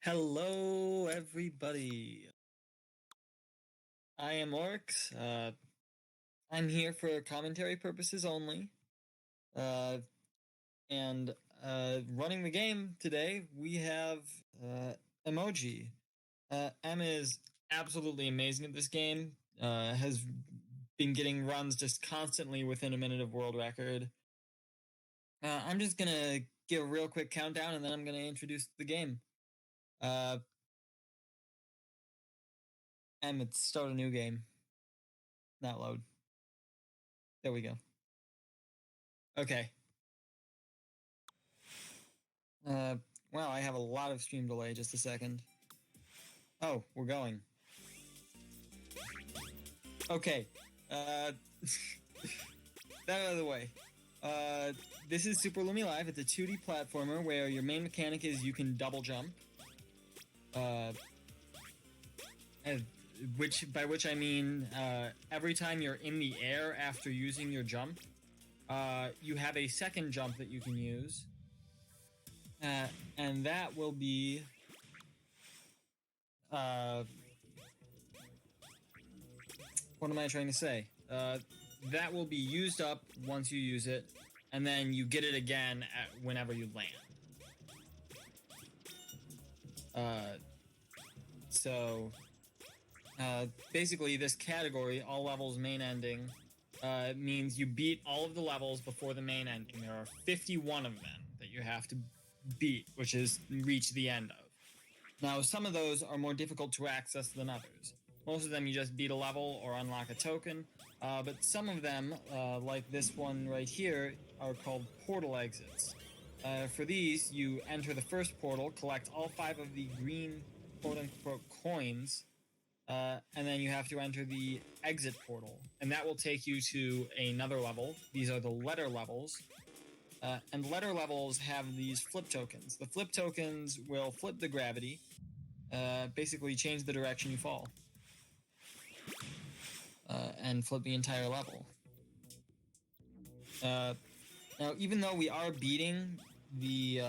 Hello, everybody. I am Orcs. I'm here for commentary purposes only. Uh, and running the game today, we have Emmoji. Em is absolutely amazing at this game. Has been getting runs just constantly within a minute of world record. I'm just gonna give a real quick countdown, and then I'm gonna introduce the game. Let's start a new game. Not load. There we go. Okay. Wow, I have a lot of stream delay. Just a second. Oh, we're going. Okay. That out of the way. This is Super Lumi Live. It's a 2D platformer where your main mechanic is you can double jump. By which I mean every time you're in the air after using your jump, you have a second jump that you can use. And that will be what am I trying to say? That will be used up once you use it, and then you get it again whenever you land. Basically, this category, all levels main ending, means you beat all of the levels before the main ending. There are 51 of them that you have to beat, which is reach the end of. Now, some of those are more difficult to access than others. Most of them you just beat a level or unlock a token, but some of them, like this one right here, are called portal exits. For these, you enter the first portal, collect all 5 of the green quote-unquote coins, and then you have to enter the exit portal, and that will take you to another level. These are the letter levels. And letter levels have these flip tokens. The flip tokens will flip the gravity, basically change the direction you fall, and flip the entire level. Now, even though we are beating the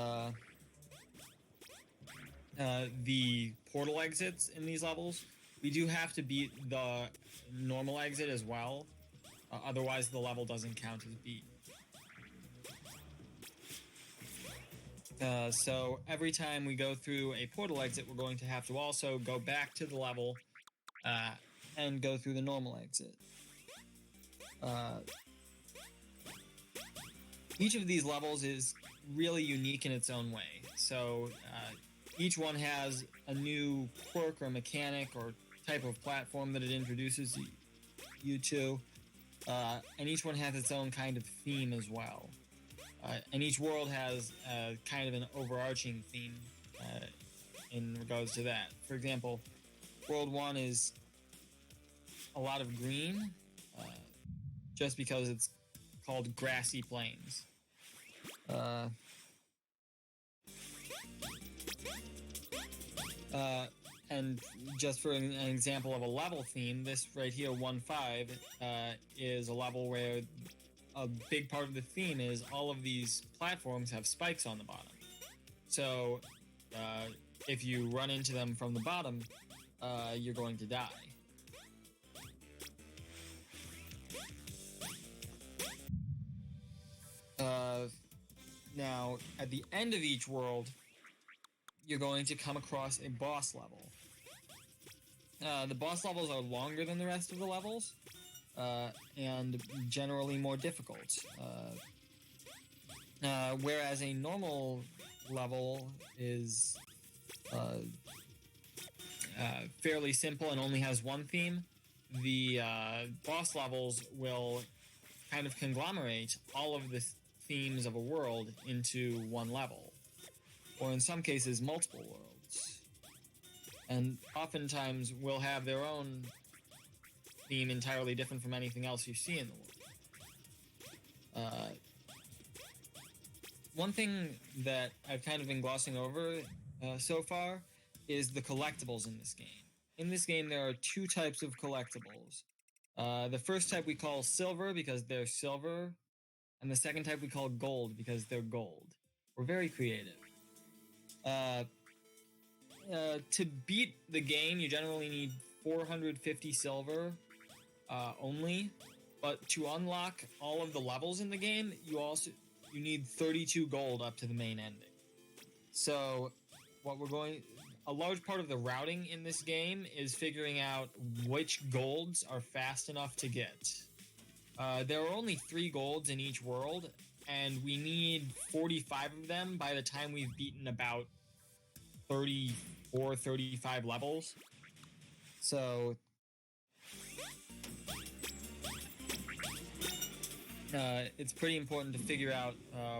portal exits in these levels, we do have to beat the normal exit as well. Otherwise, the level doesn't count as beat. So every time we go through a portal exit, we're going to have to also go back to the level and go through the normal exit. Each of these levels is really unique in its own way. So each one has a new quirk or mechanic or type of platform that it introduces you to. And each one has its own kind of theme as well. And each world has kind of an overarching theme in regards to that. For example, World 1 is a lot of green, just because it's called Grassy Plains. And just for an example of a level theme, this right here, 1-5, is a level where a big part of the theme is all of these platforms have spikes on the bottom. So if you run into them from the bottom, you're going to die. Now, at the end of each world, you're going to come across a boss level. The boss levels are longer than the rest of the levels, and generally more difficult. Whereas a normal level is fairly simple and only has one theme, the boss levels will kind of conglomerate all of the themes of a world into one level, or in some cases multiple worlds, and oftentimes will have their own theme entirely different from anything else you see in the world. One thing that I've kind of been glossing over so far is the collectibles in this game. In this game, there are 2 types of collectibles. The first type we call silver because they're silver, and the second type we call gold because they're gold. We're very creative. to beat the game, you generally need 450 silver only. But to unlock all of the levels in the game, you need 32 gold up to the main ending. So, a large part of the routing in this game is figuring out which golds are fast enough to get. There are only 3 golds in each world, and we need 45 of them by the time we've beaten about 34, 35 levels. So it's pretty important to figure out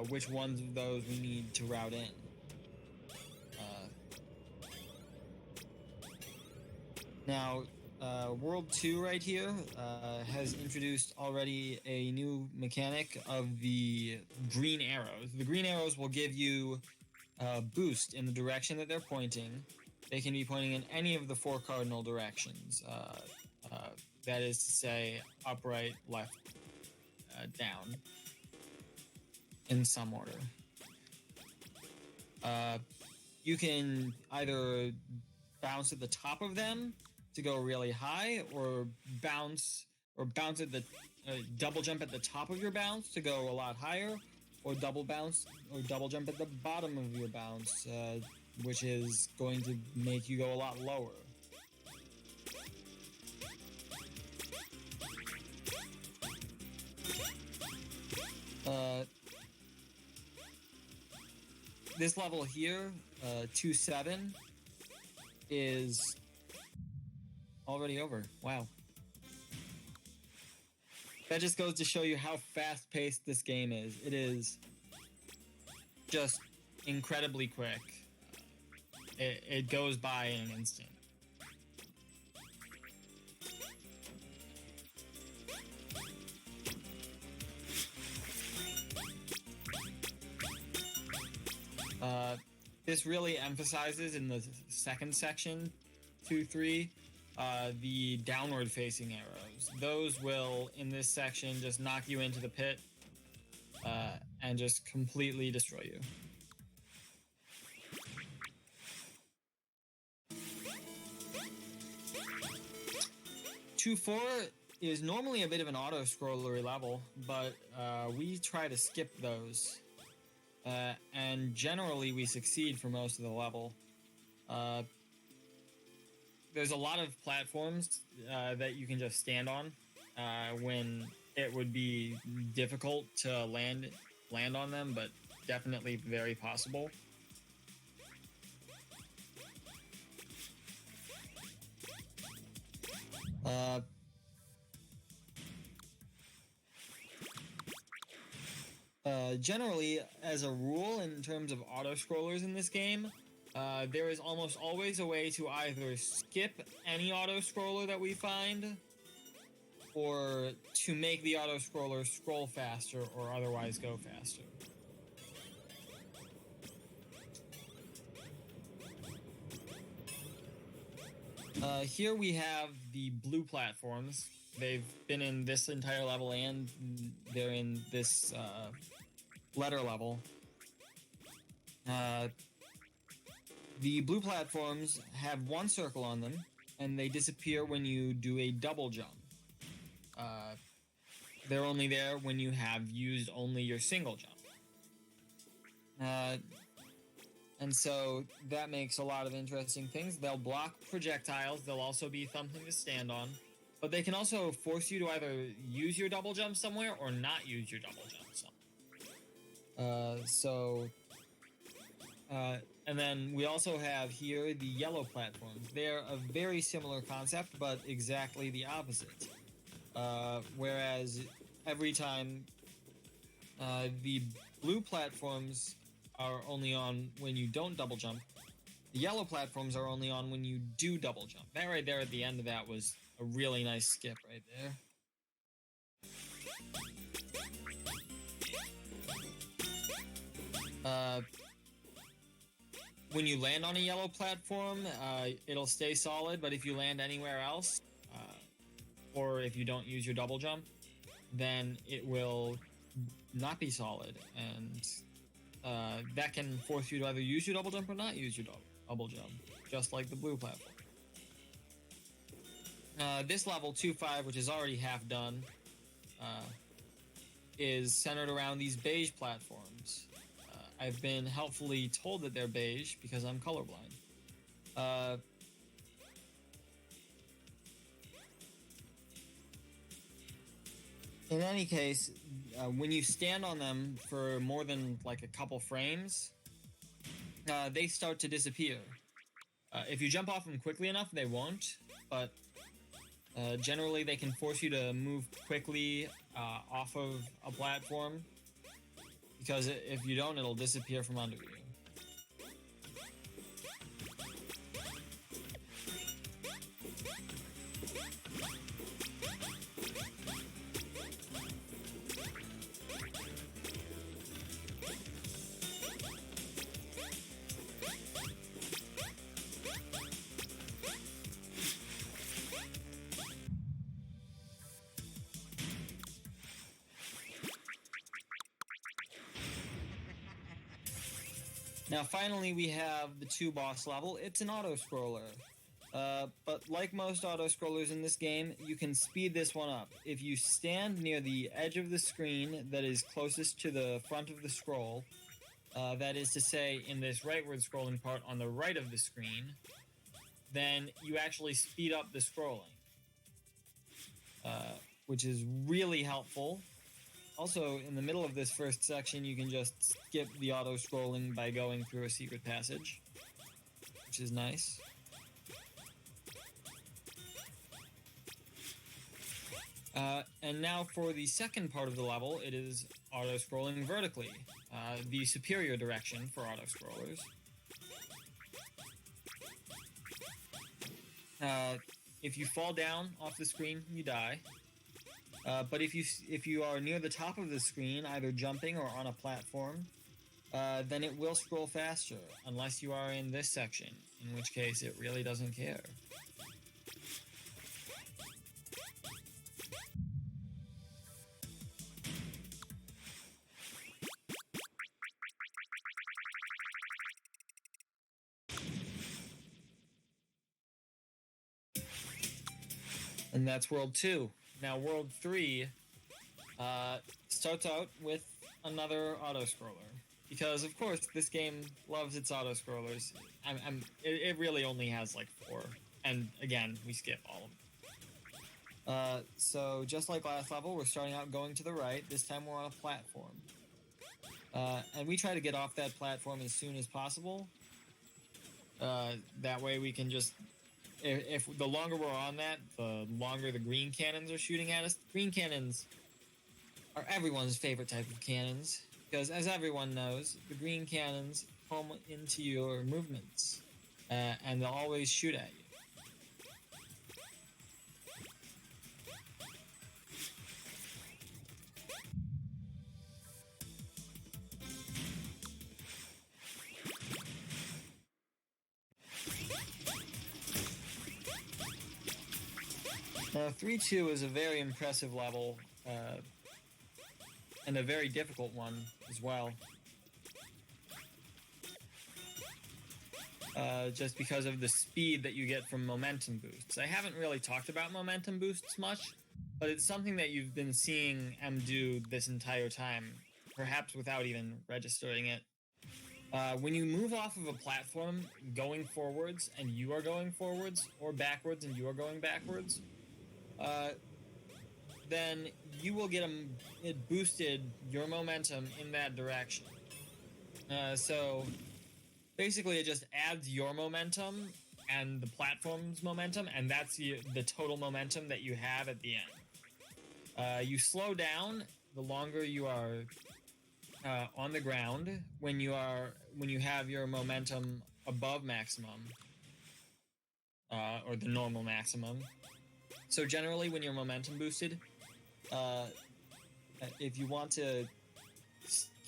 which ones of those we need to route in. Now, World 2 right here has introduced already a new mechanic of the green arrows. The green arrows will give you a boost in the direction that they're pointing. They can be pointing in any of the 4 cardinal directions. That is to say, upright, left, down, in some order. You can either bounce at the top of them to go really high, or bounce at the double jump at the top of your bounce to go a lot higher, or double jump at the bottom of your bounce, which is going to make you go a lot lower. This level here, 2-7, is already over. Wow. That just goes to show you how fast-paced this game is. It is just incredibly quick. It goes by in an instant. This really emphasizes in the second section, 2-3, the downward-facing arrows. Those will, in this section, just knock you into the pit and just completely destroy you. Two 4 is normally a bit of an auto-scrollery level, but we try to skip those. And generally we succeed for most of the level. There's a lot of platforms that you can just stand on when it would be difficult to land on them, but definitely very possible. Generally, as a rule, in terms of auto-scrollers in this game, there is almost always a way to either skip any auto-scroller that we find, or to make the auto-scroller scroll faster or otherwise go faster. Here we have the blue platforms. They've been in this entire level, and they're in this letter level. The blue platforms have 1 circle on them, and they disappear when you do a double jump. They're only there when you have used only your single jump. And so that makes a lot of interesting things. They'll block projectiles. They'll also be something to stand on. But they can also force you to either use your double jump somewhere or not use your double jump somewhere. And then we also have here the yellow platforms. They're a very similar concept, but exactly the opposite. Whereas every time the blue platforms are only on when you don't double jump, the yellow platforms are only on when you do double jump. That right there at the end of that was a really nice skip right there. When you land on a yellow platform, it'll stay solid, but if you land anywhere else, or if you don't use your double jump, then it will not be solid, and that can force you to either use your double jump or not use your double jump. just like the blue platform. This level 2-5, which is already half done, is centered around these beige platforms. I've been helpfully told that they're beige because I'm colorblind. In any case, when you stand on them for more than like a couple frames, they start to disappear. If you jump off them quickly enough, they won't, but generally they can force you to move quickly off of a platform, because if you don't, it'll disappear from under you. Now finally we have the 2 boss level. It's an auto-scroller. But like most auto-scrollers in this game, you can speed this one up. If you stand near the edge of the screen that is closest to the front of the scroll, that is to say in this rightward scrolling part on the right of the screen, then you actually speed up the scrolling, which is really helpful. Also, in the middle of this first section, you can just skip the auto-scrolling by going through a secret passage, which is nice. And now for the second part of the level, it is auto-scrolling vertically, the superior direction for auto-scrollers. If you fall down off the screen, you die. But if you are near the top of the screen, either jumping or on a platform, then it will scroll faster, unless you are in this section, in which case it really doesn't care. And that's World 2. Now, World 3 starts out with another auto-scroller. Because, of course, this game loves its auto-scrollers. It really only has, like, 4. And, again, we skip all of them. So, just like last level, we're starting out going to the right. This time we're on a platform. And we try to get off that platform as soon as possible. That way we can just... If the longer we're on that, the longer the green cannons are shooting at us. Green cannons are everyone's favorite type of cannons, because as everyone knows, the green cannons home into your movements, and they'll always shoot at you. Now, 3-2 is a very impressive level, and a very difficult one as well. Just because of the speed that you get from momentum boosts. I haven't really talked about momentum boosts much, but it's something that you've been seeing M do this entire time, perhaps without even registering it. When you move off of a platform going forwards and you are going forwards, or backwards and you are going backwards, then you will get it boosted your momentum in that direction. So basically it just adds your momentum and the platform's momentum, and that's the total momentum that you have at the end. You slow down the longer you are on the ground when you have your momentum above maximum, or the normal maximum. So generally, when you're momentum boosted, if you want to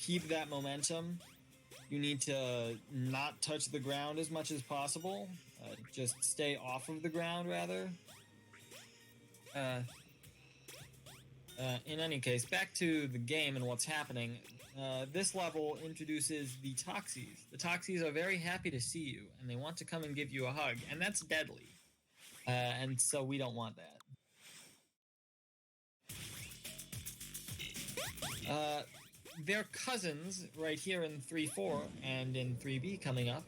keep that momentum, you need to not touch the ground as much as possible. Just stay off of the ground, rather. In any case, back to the game and what's happening. This level introduces the Toxies. The Toxies are very happy to see you, and they want to come and give you a hug, and that's deadly. And so we don't want that. Their cousins, right here in 3-4 and in 3B coming up,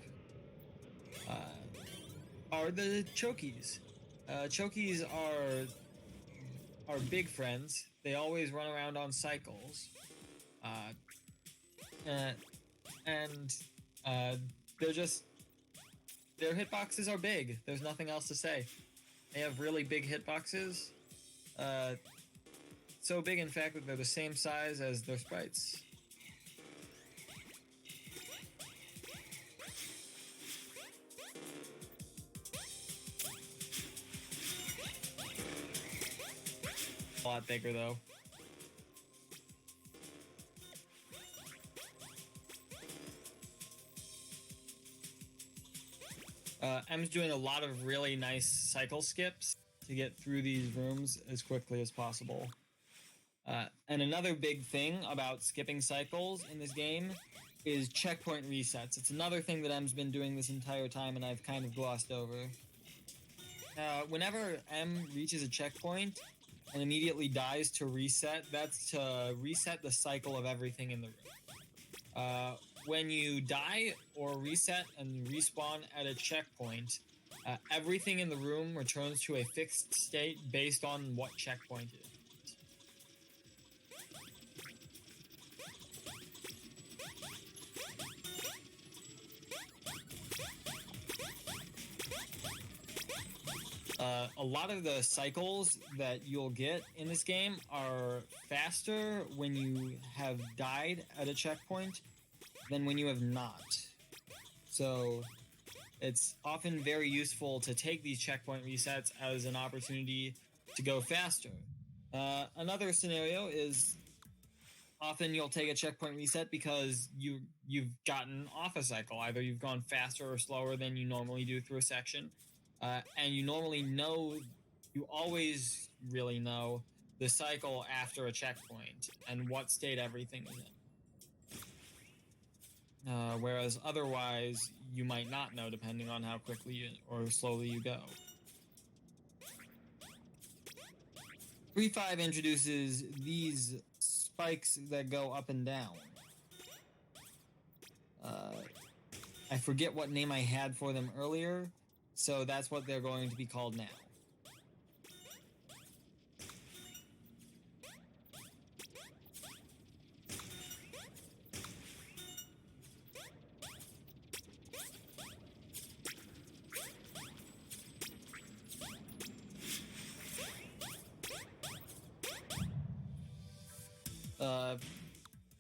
are the Chokies. Chokies are big friends. They always run around on cycles. And their hitboxes are big. There's nothing else to say. They have really big hitboxes. So big, in fact, that they're the same size as their sprites. A lot bigger, though. Em's doing a lot of really nice cycle skips to get through these rooms as quickly as possible. And another big thing about skipping cycles in this game is checkpoint resets. It's another thing that Em's been doing this entire time and I've kind of glossed over. Whenever Em reaches a checkpoint and immediately dies to reset, that's to reset the cycle of everything in the room. When you die or reset and respawn at a checkpoint, everything in the room returns to a fixed state based on what checkpoint it is. A lot of the cycles that you'll get in this game are faster when you have died at a checkpoint than when you have not. So it's often very useful to take these checkpoint resets as an opportunity to go faster. Another scenario is often you'll take a checkpoint reset because you've gotten off a cycle. Either you've gone faster or slower than you normally do through a section. And you always really know the cycle after a checkpoint and what state everything is in. Whereas otherwise, you might not know depending on how quickly or slowly you go. 3-5 introduces these spikes that go up and down. I forget what name I had for them earlier, so that's what they're going to be called now.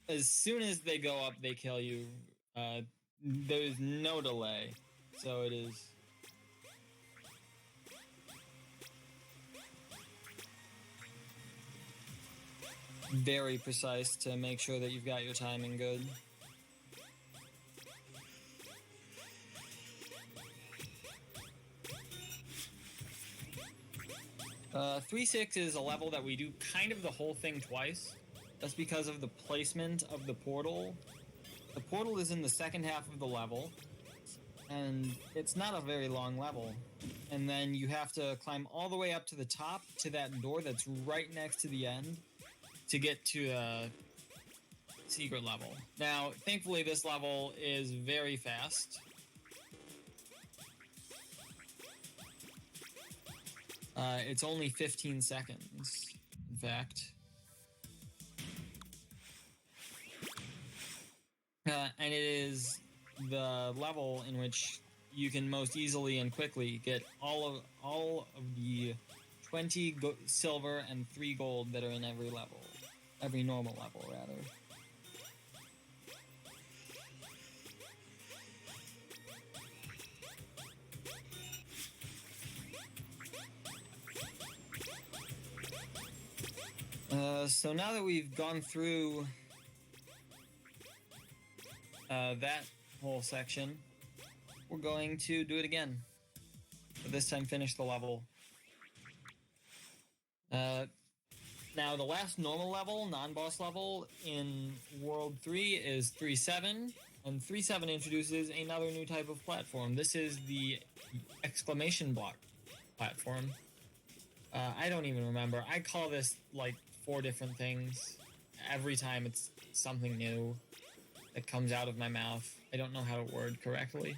As soon as they go up, they kill you. There's no delay, so it is very precise to make sure that you've got your timing good. Uh, 3-6 is a level that we do kind of the whole thing twice. That's because of the placement of the portal. The portal is in the second half of the level, and it's not a very long level. And then you have to climb all the way up to the top to that door that's right next to the end to get to the secret level. Now, thankfully, this level is very fast. It's only 15 seconds, in fact. And it is the level in which you can most easily and quickly get all of the 20 silver and 3 gold that are in every level. Every normal level, rather. So now that we've gone through that whole section, we're going to do it again. But this time finish the level. Now, the last normal level, non-boss level in World 3 is 3-7, and 3-7 introduces another new type of platform. This is the exclamation block platform. I don't even remember. I call this like 4 different things. Every time it's something new that comes out of my mouth. I don't know how to word correctly.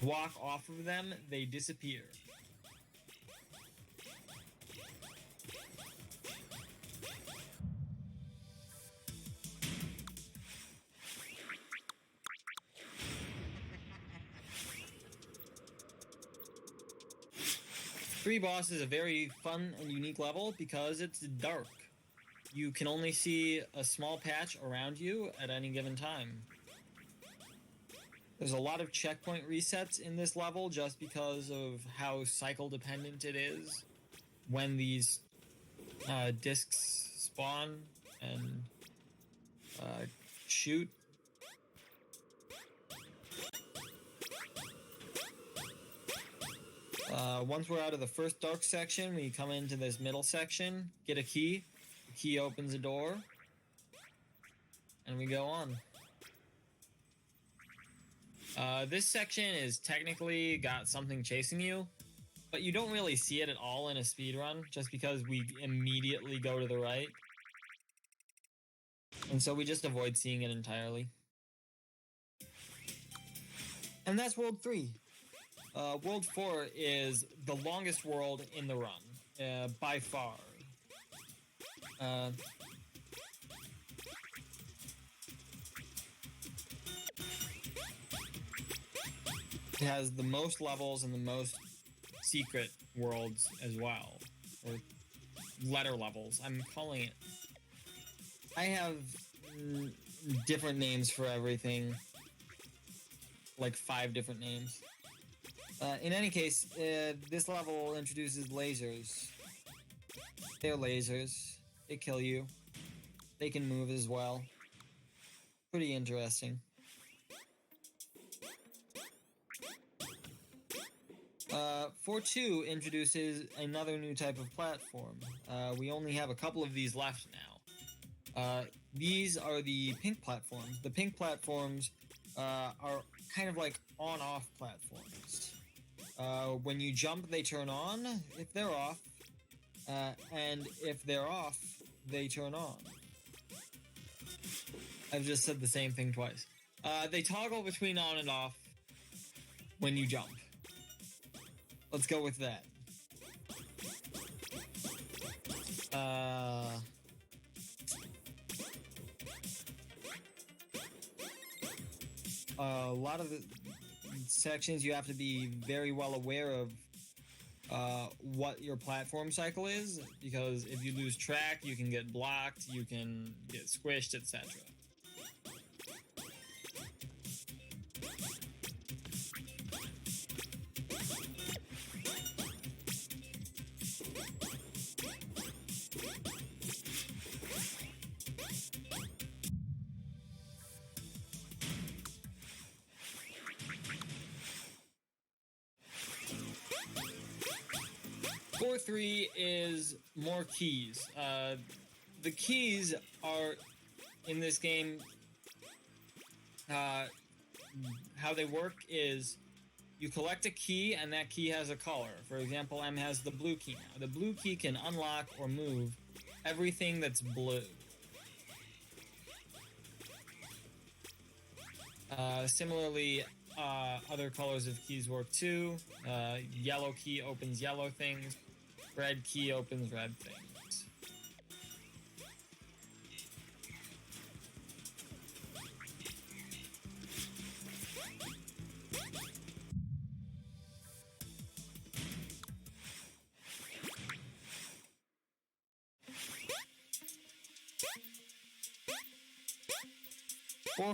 Walk off of them, they disappear. Three Boss is a very fun and unique level because it's dark. You can only see a small patch around you at any given time. There's a lot of checkpoint resets in this level just because of how cycle dependent it is when these discs spawn and shoot. Once we're out of the first dark section, we come into this middle section, get a key. The key opens a door, and we go on. This section is technically got something chasing you, but you don't really see it at all in a speedrun, just because we immediately go to the right. And so we just avoid seeing it entirely. And that's World 3. World 4 is the longest world in the run, by far. It has the most levels and the most secret worlds as well. Or letter levels, I'm calling it. I have different names for everything. Like 5 different names. In any case, this level introduces lasers. They're lasers. They kill you. They can move as well. Pretty interesting. 4-2 introduces another new type of platform. We only have a couple of these left now. These are the pink platforms. The pink platforms are kind of like on-off platforms. When you jump, they turn on if they're off, and if they're off, they turn on. I've just said the same thing twice. They toggle between on and off when you jump. Let's go with that. A lot of the sections you have to be very well aware of what your platform cycle is, because if you lose track, you can get blocked, you can get squished, etc. 4-3 is more keys. The keys are, in this game, how they work is you collect a key and that key has a color. For example, M has the blue key now. The blue key can unlock or move everything that's blue. Similarly, other colors of keys work too. Yellow key opens yellow things. Red key opens red things.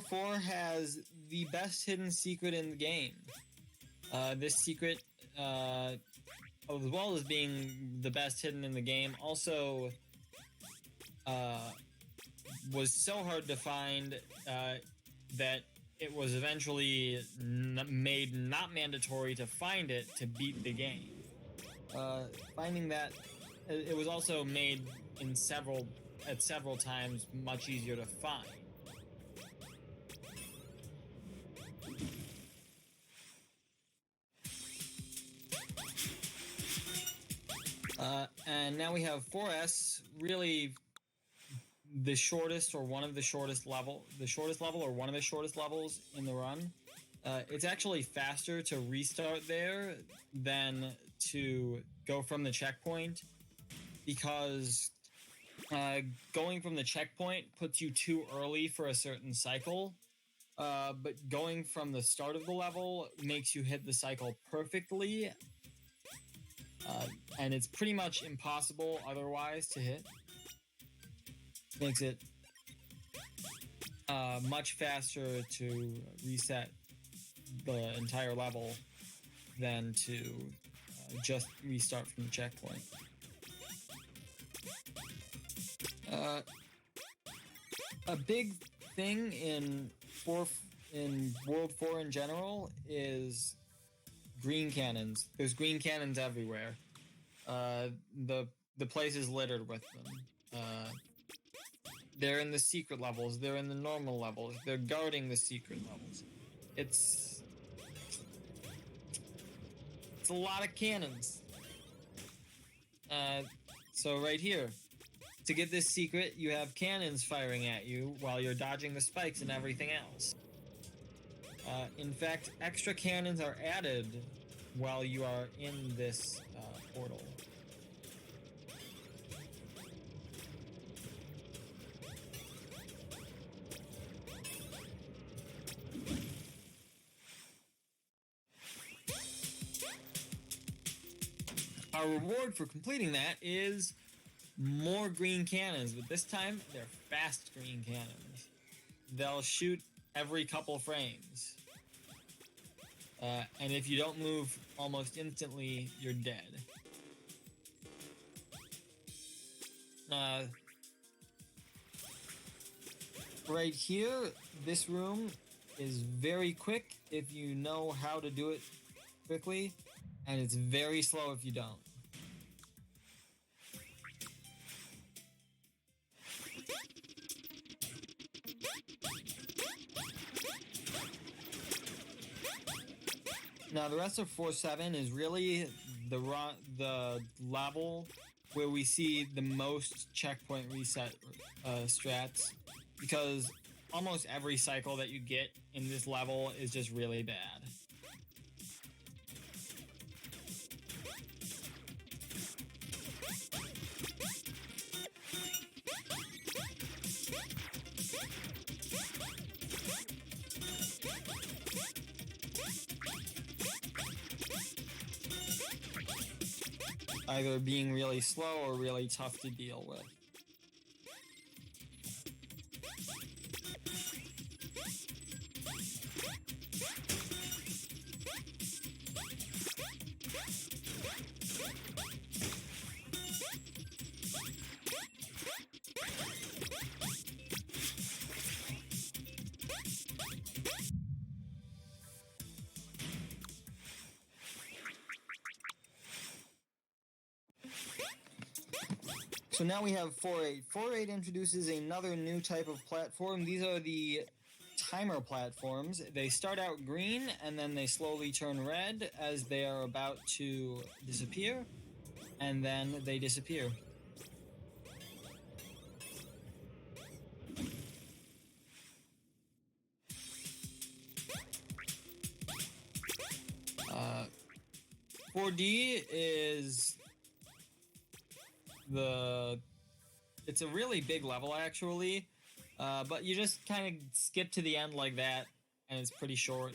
Four has the best hidden secret in the game. This secret as well as being the best hidden in the game, also was so hard to find that it was eventually made not mandatory to find it to beat the game. Finding that it was also made at several times much easier to find. And now we have 4S, really the shortest or one of the shortest level, or one of the shortest levels in the run. It's actually faster to restart there than to go from the checkpoint, because going from the checkpoint puts you too early for a certain cycle, but going from the start of the level makes you hit the cycle perfectly, and it's pretty much impossible otherwise to hit. Makes it much faster to reset the entire level than to just restart from the checkpoint. A big thing in World 4 in general is green cannons. There's green cannons everywhere. The place is littered with them. They're in the secret levels. They're in the normal levels. They're guarding the secret levels. It's a lot of cannons. So right here, to get this secret, you have cannons firing at you while you're dodging the spikes and everything else. In fact, extra cannons are added while you are in this portal. Our reward for completing that is more green cannons, but this time they're fast green cannons. They'll shoot every couple frames. And if you don't move almost instantly, you're dead. Right here, this room is very quick if you know how to do it quickly, and it's very slow if you don't. Now the rest of 4-7 is really the level where we see the most checkpoint reset strats, because almost every cycle that you get in this level is just really bad. Either being really slow or really tough to deal with. So now we have 4-8. 4-8 introduces another new type of platform. These are the timer platforms. They start out green and then they slowly turn red as they are about to disappear, and then they disappear. Uh, 4D is it's a really big level actually, but you just kind of skip to the end like that, and it's pretty short.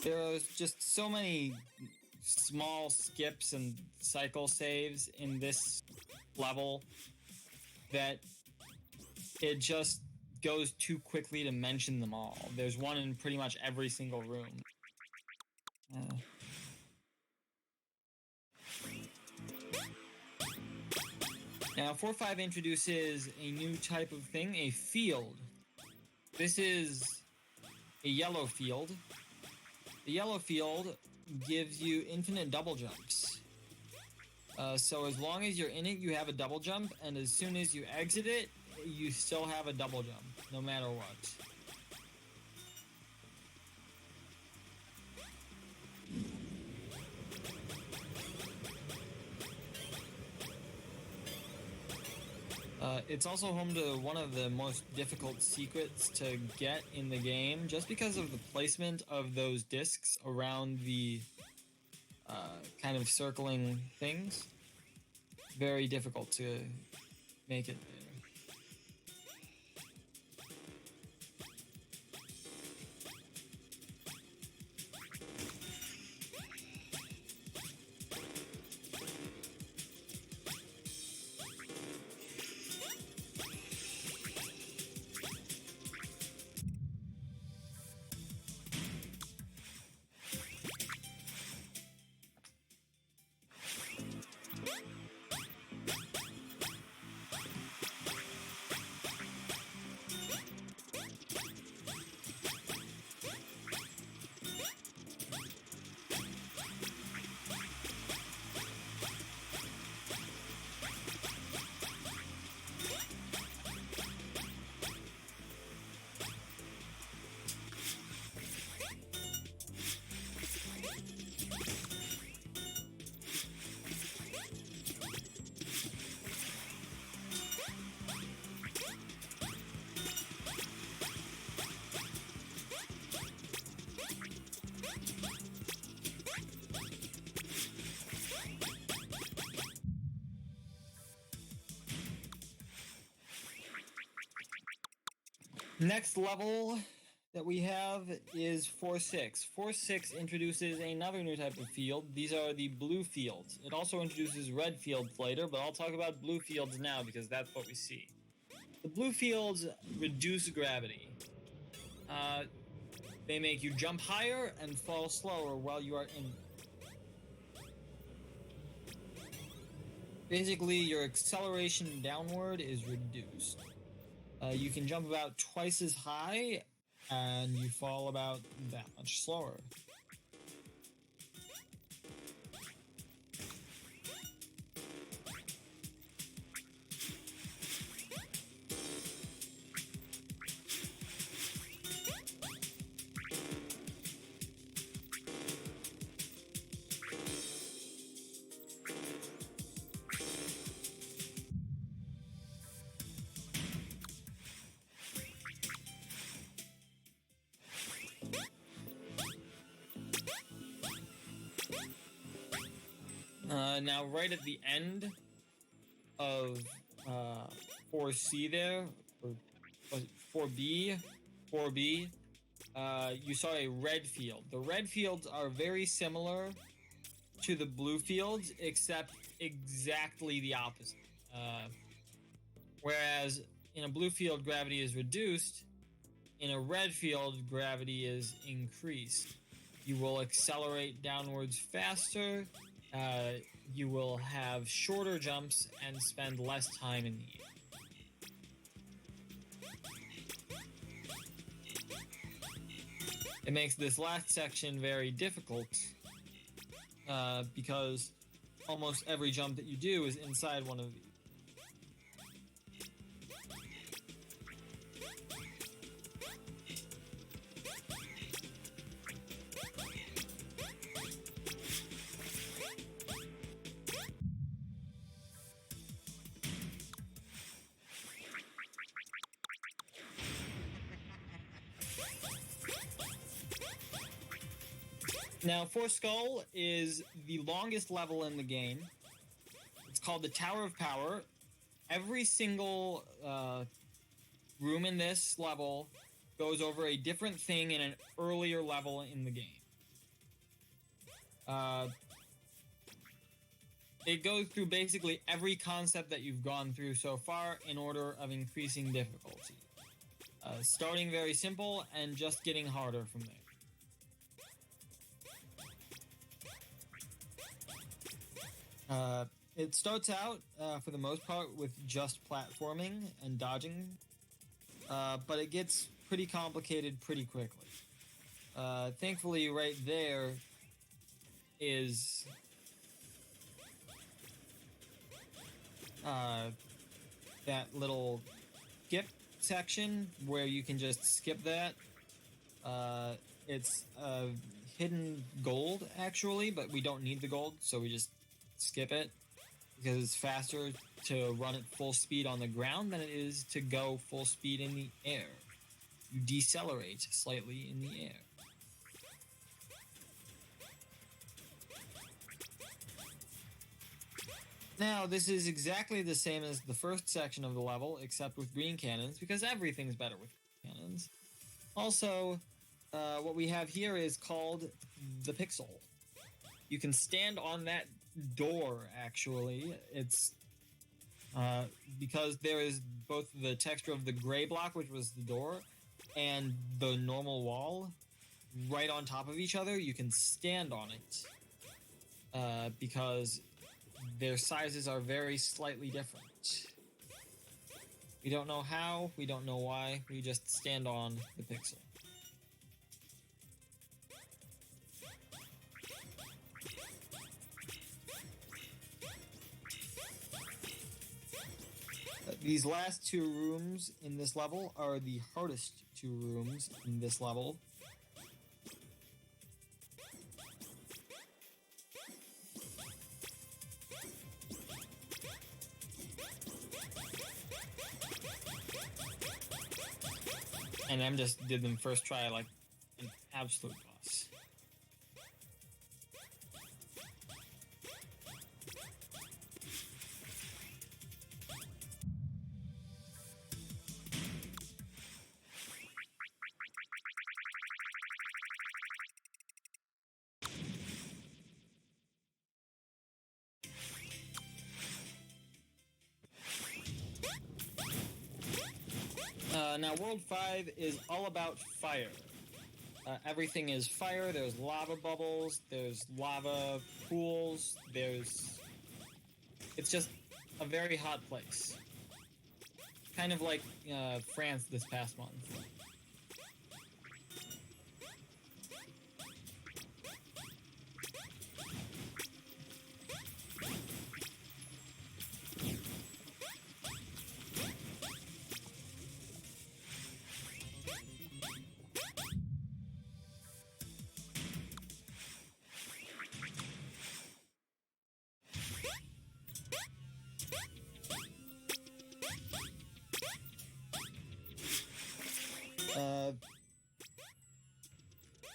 There are just so many small skips and cycle saves in this level that it just goes too quickly to mention them all. There's one in pretty much every single room. Now, 4.5 introduces a new type of thing, a field. This is a yellow field. The yellow field gives you infinite double jumps. So as long as you're in it, you have a double jump, and as soon as you exit it, you still have a double jump, no matter what. It's also home to one of the most difficult secrets to get in the game, just because of the placement of those discs around the kind of circling things. Very difficult to make it there. Next level that we have is 4.6. 4.6 introduces another new type of field. These are the blue fields. It also introduces red fields later, but I'll talk about blue fields now because that's what we see. The blue fields reduce gravity. They make you jump higher and fall slower while you are in. Basically, your acceleration downward is reduced. You can jump about twice as high, and you fall about that much slower. Now, right at the end of 4C there, or 4B, you saw a red field. The red fields are very similar to the blue fields, except exactly the opposite. Whereas in a blue field, gravity is reduced, in a red field, gravity is increased. You will accelerate downwards faster. You will have shorter jumps and spend less time in the air. It makes this last section very difficult because almost every jump that you do is inside one of these. Now, 4 Skull is the longest level in the game. It's called the Tower of Power. Every single room in this level goes over a different thing in an earlier level in the game. Uh, it goes through basically every concept that you've gone through so far in order of increasing difficulty. Starting very simple and just getting harder from there. It starts out, for the most part, with just platforming and dodging, but it gets pretty complicated pretty quickly. Thankfully, right there is that little skip section where you can just skip that. It's hidden gold, actually, but we don't need the gold, so we just skip it because it's faster to run at full speed on the ground than it is to go full speed in the air. You decelerate slightly in the air. Now, this is exactly the same as the first section of the level, except with green cannons, because everything's better with cannons. Also, what we have here is called the pixel. You can stand on that door, actually. It's because there is both the texture of the gray block, which was the door, and the normal wall right on top of each other. You can stand on it because their sizes are very slightly different. We don't know how, we don't know why, we just stand on the pixel. These last two rooms in this level are the hardest two rooms in this level. And M just did them first try like an absolute boss. Now, World 5 is all about fire. Everything is fire. There's lava bubbles. There's lava pools. It's just a very hot place. Kind of like France this past month.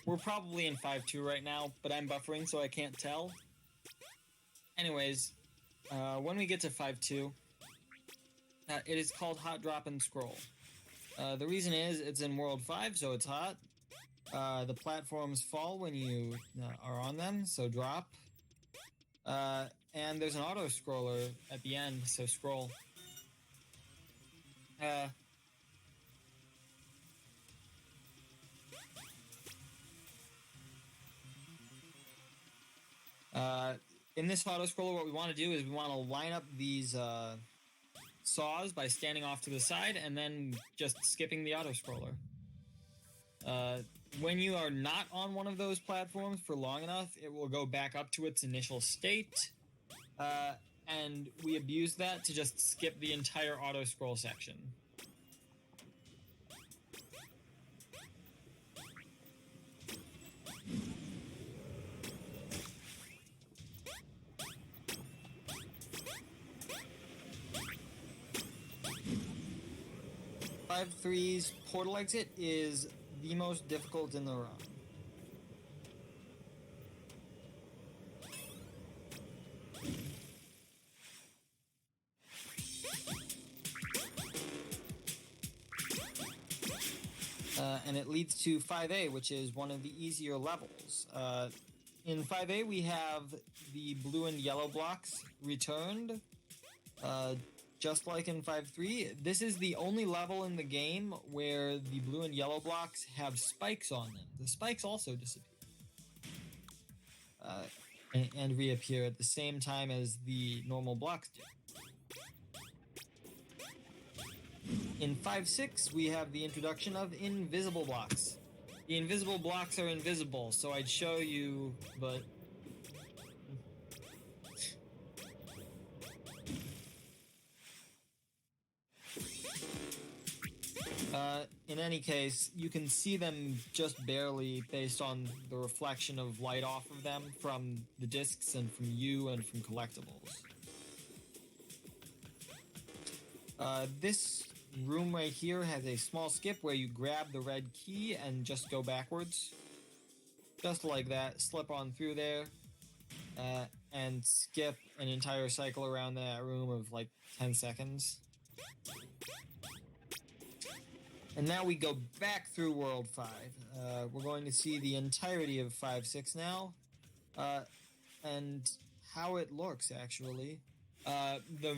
We're probably in 5.2 right now, but I'm buffering so I can't tell. Anyways, when we get to 5.2, it is called Hot Drop and Scroll. The reason is it's in World 5, so it's hot. The platforms fall when you are on them, so drop. And there's an auto scroller at the end, so scroll. In this auto scroller, what we want to do is we want to line up these saws by standing off to the side and then just skipping the auto scroller. When you are not on one of those platforms for long enough, it will go back up to its initial state. And we abuse that to just skip the entire auto scroll section. Five three's portal exit is the most difficult in the run. And it leads to 5A, which is one of the easier levels. In 5A, we have the blue and yellow blocks returned, just like in 5.3. This is the only level in the game where the blue and yellow blocks have spikes on them. The spikes also disappear and reappear at the same time as the normal blocks do. In 5.6, we have the introduction of invisible blocks. The invisible blocks are invisible, so I'd show you, but... in any case, you can see them just barely based on the reflection of light off of them from the discs and from you and from collectibles. This room right here has a small skip where you grab the red key and just go backwards. Just like that, slip on through there, and skip an entire cycle around that room of like 10 seconds. And now we go back through World 5. We're going to see the entirety of 5.6 now, and how it looks, actually. The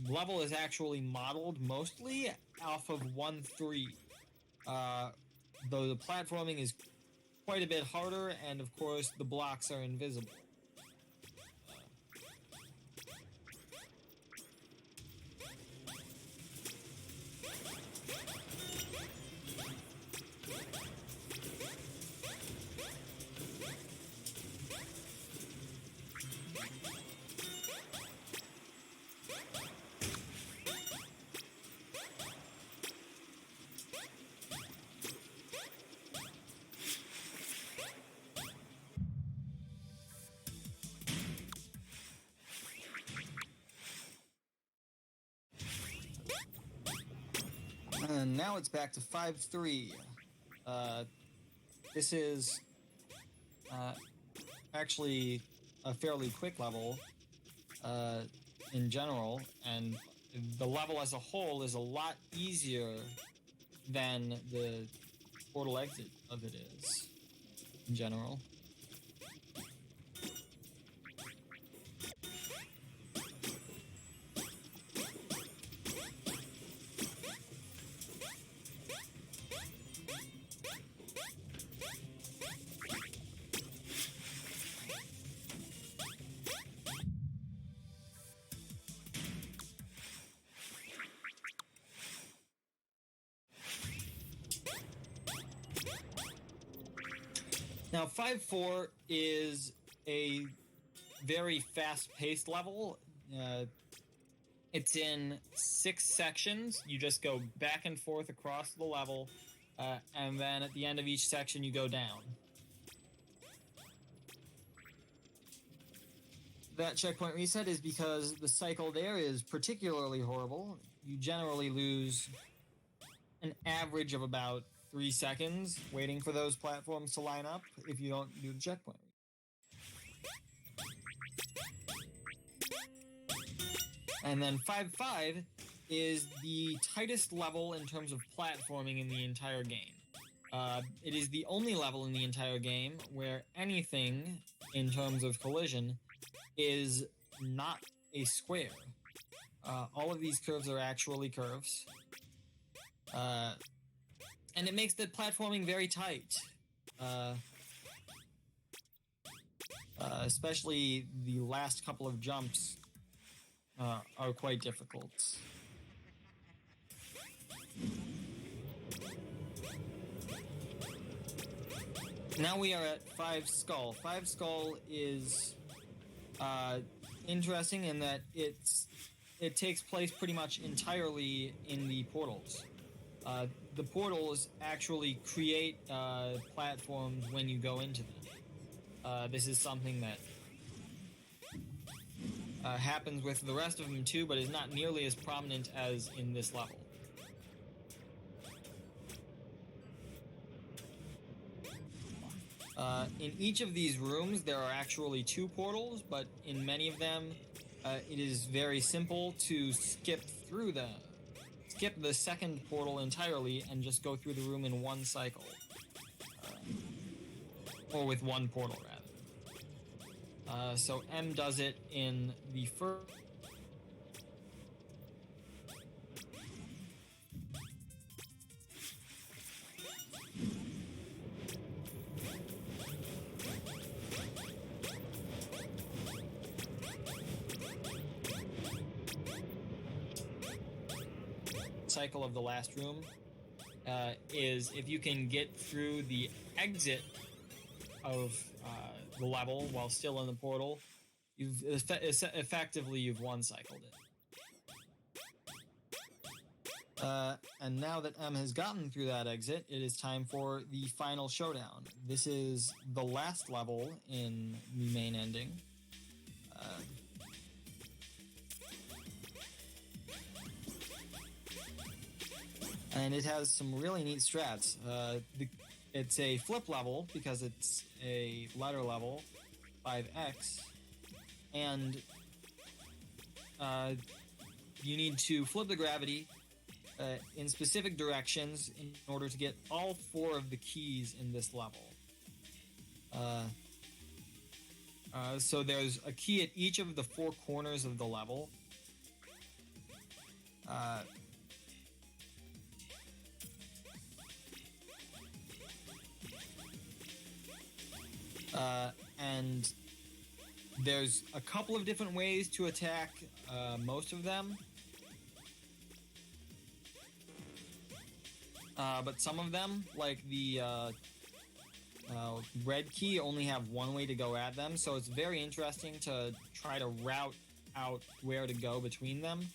level is actually modeled mostly off of 1.3, though the platforming is quite a bit harder, and of course the blocks are invisible. And now it's back to 5.3. This is actually a fairly quick level in general, and the level as a whole is a lot easier than the portal exit of it is in general. Now, 5.4 is a very fast-paced level. It's in 6 sections. You just go back and forth across the level, and then at the end of each section, you go down. That checkpoint reset is because the cycle there is particularly horrible. You generally lose an average of about 3 seconds waiting for those platforms to line up if you don't do the checkpoint. And then 5.5 is the tightest level in terms of platforming in the entire game. It is the only level in the entire game where anything in terms of collision is not a square. All of these curves are actually curves. And it makes the platforming very tight. Especially the last couple of jumps are quite difficult. Now we are at 5 Skull. 5 Skull is interesting in that it takes place pretty much entirely in the portals. The portals actually create platforms when you go into them. This is something that happens with the rest of them too, but is not nearly as prominent as in this level. In each of these rooms, there are actually 2 portals, but in many of them, it is very simple to skip the second portal entirely and just go through the room in one cycle. Or with one portal, rather. So M does it in the first cycle of the last room is if you can get through the exit of the level while still in the portal, you've effectively you've one cycled it. And now that M has gotten through that exit, it is time for the final showdown. This is the last level in the main ending. And it has some really neat strats. It's a flip level because it's a letter level, 5x, and you need to flip the gravity in specific directions in order to get all 4 of the keys in this level. So there's a key at each of the 4 corners of the level. And there's a couple of different ways to attack most of them. But some of them, like the red key, only have one way to go at them, so it's very interesting to try to route out where to go between them.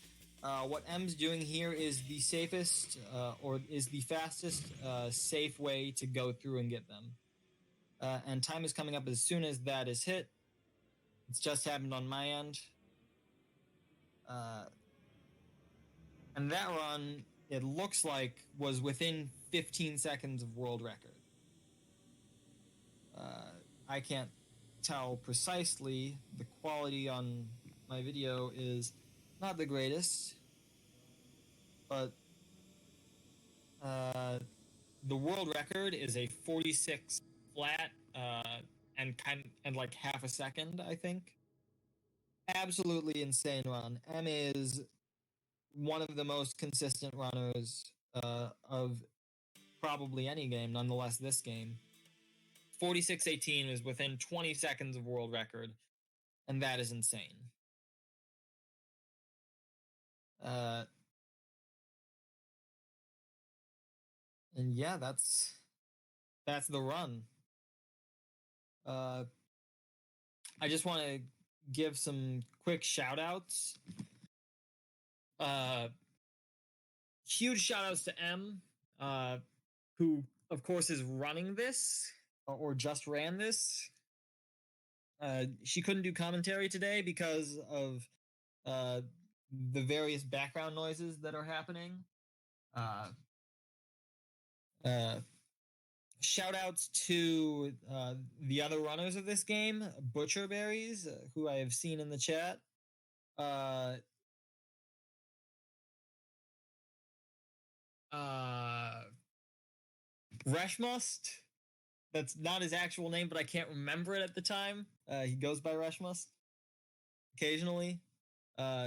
What M's doing here is the safest or is the fastest safe way to go through and get them. And time is coming up as soon as that is hit. It's just happened on my end. And that run, it looks like, was within 15 seconds of world record. I can't tell precisely. The quality on my video is not the greatest, but the world record is a 46 flat and like half a second, I think. Absolutely insane run. M is one of the most consistent runners of probably any game, nonetheless this game. 46:18 is within 20 seconds of world record, and that is insane. And yeah, that's the run. I just want to give some quick shout outs. Huge shout outs to M, who of course is running this or just ran this. She couldn't do commentary today because of the various background noises that are happening. Shout outs to the other runners of this game, Butcherberries, who I have seen in the chat. Reshmust. That's not his actual name, but I can't remember it at the time. He goes by Reshmust occasionally.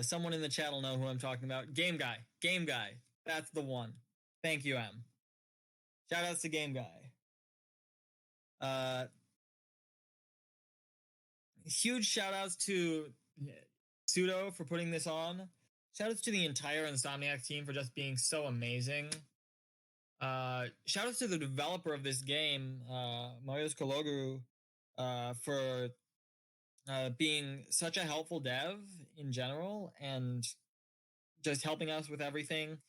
Someone in the chat will know who I'm talking about. Game Guy. Game Guy. That's the one. Thank you, M. Shout outs to Game Guy. Huge shout outs to Pseudo for putting this on. Shout outs to the entire Insomniac team for just being so amazing. Shout outs to the developer of this game, Marius Kologu, for being such a helpful dev in general and just helping us with everything.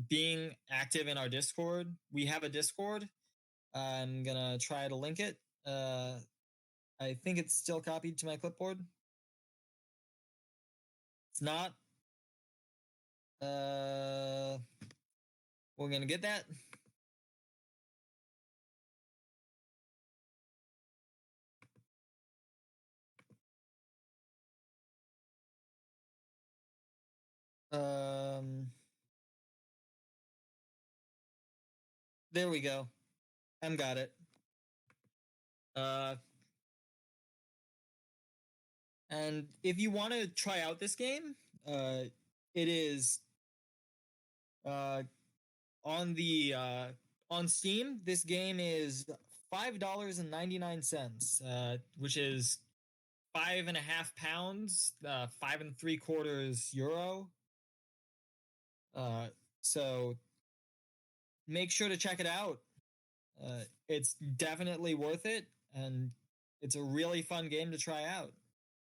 Being active in our Discord. We have a Discord. I'm gonna try to link it. I think it's still copied to my clipboard. It's not. We're gonna get that. There we go. Got it. And if you want to try out this game, it is uh, on the on Steam. This game is $5.99, which is 5.5 pounds, 5 3/4 euro. Uh, so make sure to check it out. It's definitely worth it, and it's a really fun game to try out.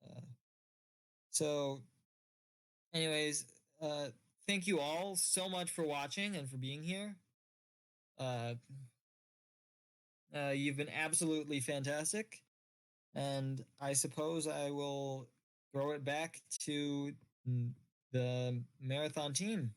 Uh, so, anyways, uh, thank you all so much for watching and for being here. Uh, you've been absolutely fantastic, and I suppose I will throw it back to the marathon team.